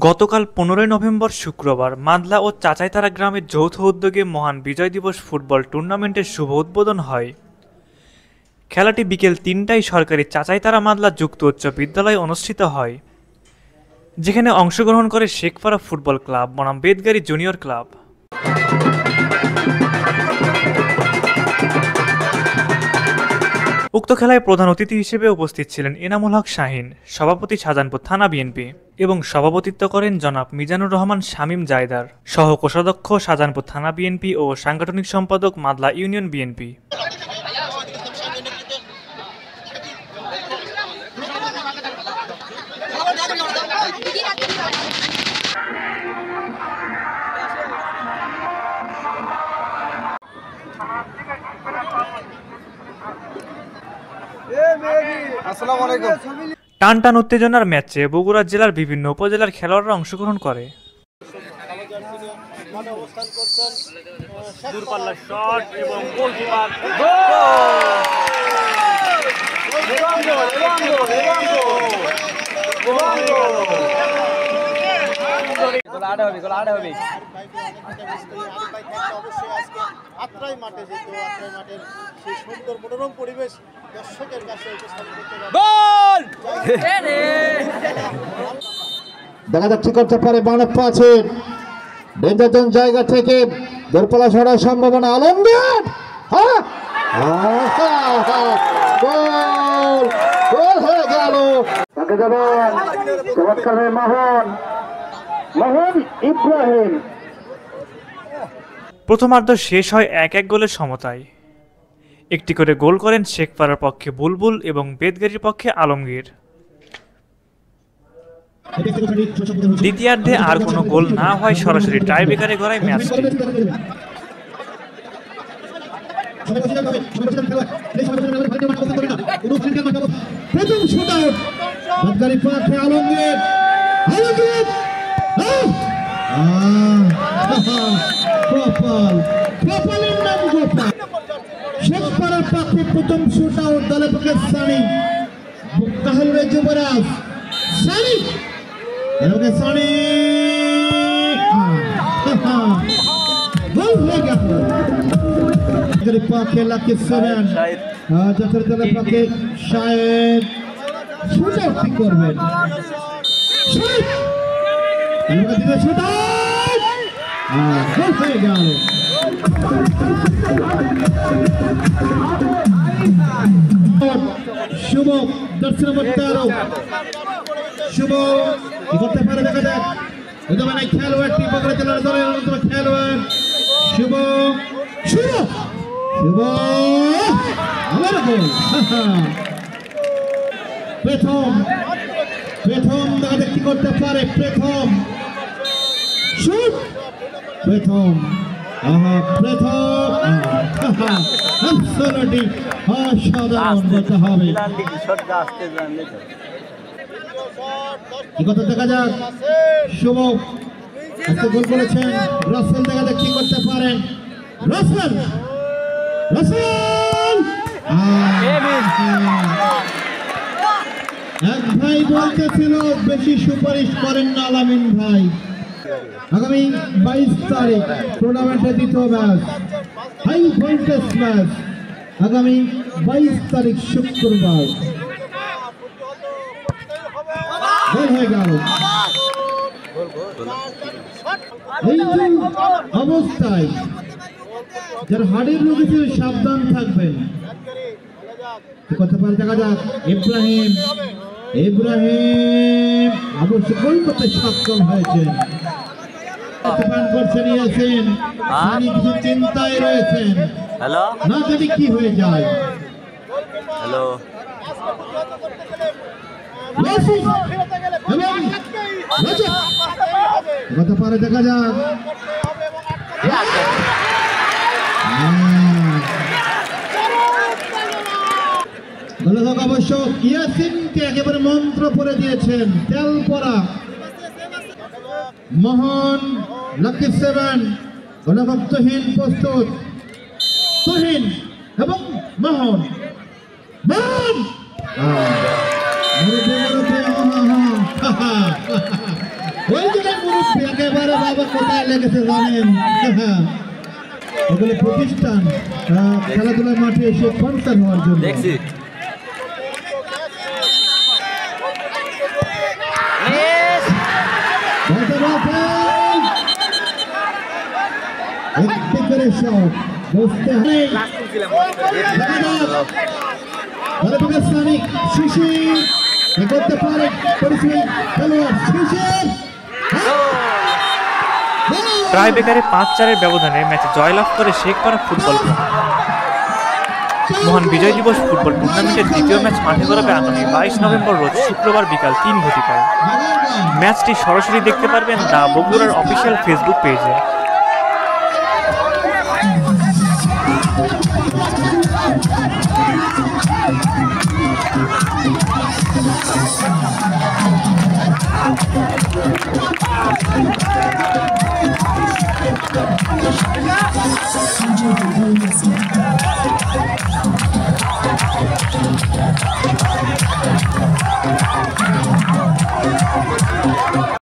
গতকাল ১৫ নভেম্বর শুক্রবার মাদলা ও চাচাইতারা গ্রামের যৌথ উদ্যোগে মহান বিজয় দিবস ফুটবল টুর্নামেন্টের শুভ উদ্বোধন হয়। খেলাটি বিকেল ৩টায় সরকারি চাচাইতারা মাদলা যুক্ত উচ্চ বিদ্যালয়ে অনুষ্ঠিত হয়, যেখানে অংশগ্রহণ করে শেখপাড়া ফুটবল ক্লাব বনাম বেদগাড়ি জুনিয়র ক্লাব। উক্ত খেলায় প্রধান অতিথি হিসেবে উপস্থিত ছিলেন এনামুল হক শাহীন, সভাপতি শাহজাহানপুর থানা বিএনপি, এবং সভাপতিত্ব করেন জনাব মিজানুর রহমান শামীম জায়দার, সহ কোষাধ্যক্ষ শাহজাহানপুর থানা বিএনপি ও সাংগঠনিক সম্পাদক মাদলা ইউনিয়ন বিএনপি। টান টান উত্তেজনার ম্যাচে বগুড়া জেলার বিভিন্ন উপজেলার খেলোয়াড়রা অংশগ্রহণ করে। দেখা যাচ্ছে করতে পারে মানব পাচ্ছে ডেঞ্জার জোন জায়গা থেকে দূরপাল্লা ছড়ার সম্ভাবনা। আলমগীর গোল হয়ে গেল। তাকে যাবেন চমৎকার মোহন ইব্রাহিম। প্রথমার্ধ শেষ হয় ১-১ গোলের সমতায়। একটি করে গোল করেন শেখপাড়ার পক্ষে বুলবুল এবং বেদগাড়ির পক্ষে আলমগীর। দ্বিতীয়ার্ধে আর কোনো গোল না হয় সরাসরি টাইব্রেকারে গড়ায় ম্যাচটি। শেখপাড়ার পক্ষে প্রথম শুট আউট দলের পক্ষে সানি তাহলে যুবরাজ সানি সানি গোল হয়ে গেল। পক্ষে লাকি 7 জাতীয় দলের পক্ষে শাহেদ শুট আউট করবেন। শুট আউট গোল হয়ে গেল। শুভ দর্শন শুভ কি করতে পারে দেখা যাক। খেলোয়াড়টি বগুড়া জেলার দলের অন্যতম খেলোয়াড় শুভ শুভ শুভ আবার গোল। প্রথম দেখা যাক কি করতে পারে। প্রথম শুট প্রথম অসাধারণ বলতে হবে। কি কথা দেখা যাক। শুভ আজকে গোল করেছেন রাসেল। দেখা যাক কি করতে পারেন রাসেল। এক ভাই বলতেছিল বেশি সুপারিশ করেন না আলামিন ভাই। আগামী 22 তারিখ টুর্নামেন্টের দ্বিতীয় ম্যাচ, হাই ভোল্টেজ ম্যাচ, আগামী 22 তারিখ শুক্রবার। গোল হয়ে গেল। এই অবস্থায় যারা হাড়ের রোগী ছিল সাবধান থাকবেন। করতে পারে দেখা যাক। ইব্রাহিম অবশ্য গোল করতে সক্ষম হয়েছেন। কিছু চিন্তায় রয়েছেন, না জানি কি হয়ে যায়। কথা পারে দেখা যাক। অবশ্য ইয়াসিনকে একেবারে মন্ত্র পড়ে দিয়েছেন, তেল পড়া। মোহন লাকি 7 গণভক্তহীন প্রস্তুত। তুহিন এবং মোহন ওই যে মুরব্বী একেবারে বাবা কোথায় লেগেছে জানেন? ওগুলো প্রতিষ্ঠান খেলাধুলার মাঠে এসে কনসার্ট হওয়ার জন্য। দেখছি একটি করে শট বসতে হবে। শিশির করতে পারে পরিশ্রমী খেলোয়াড় শিশির ট্রাই বেকারে 5-4 ব্যবধানে ম্যাচে জয়লাভ করে শেখপাড়া ফুটবল ক্লাব। মহান বিজয় দিবস ফুটবল টুর্নামেন্টের দ্বিতীয় ম্যাচ মাঠে গড়াবে আগামী 22 নভেম্বর রোজ শুক্রবার বিকাল 3 ঘটিকায়। ম্যাচটি সরাসরি দেখতে পারবেন দা বগুড়ার অফিসিয়াল ফেসবুক পেজে।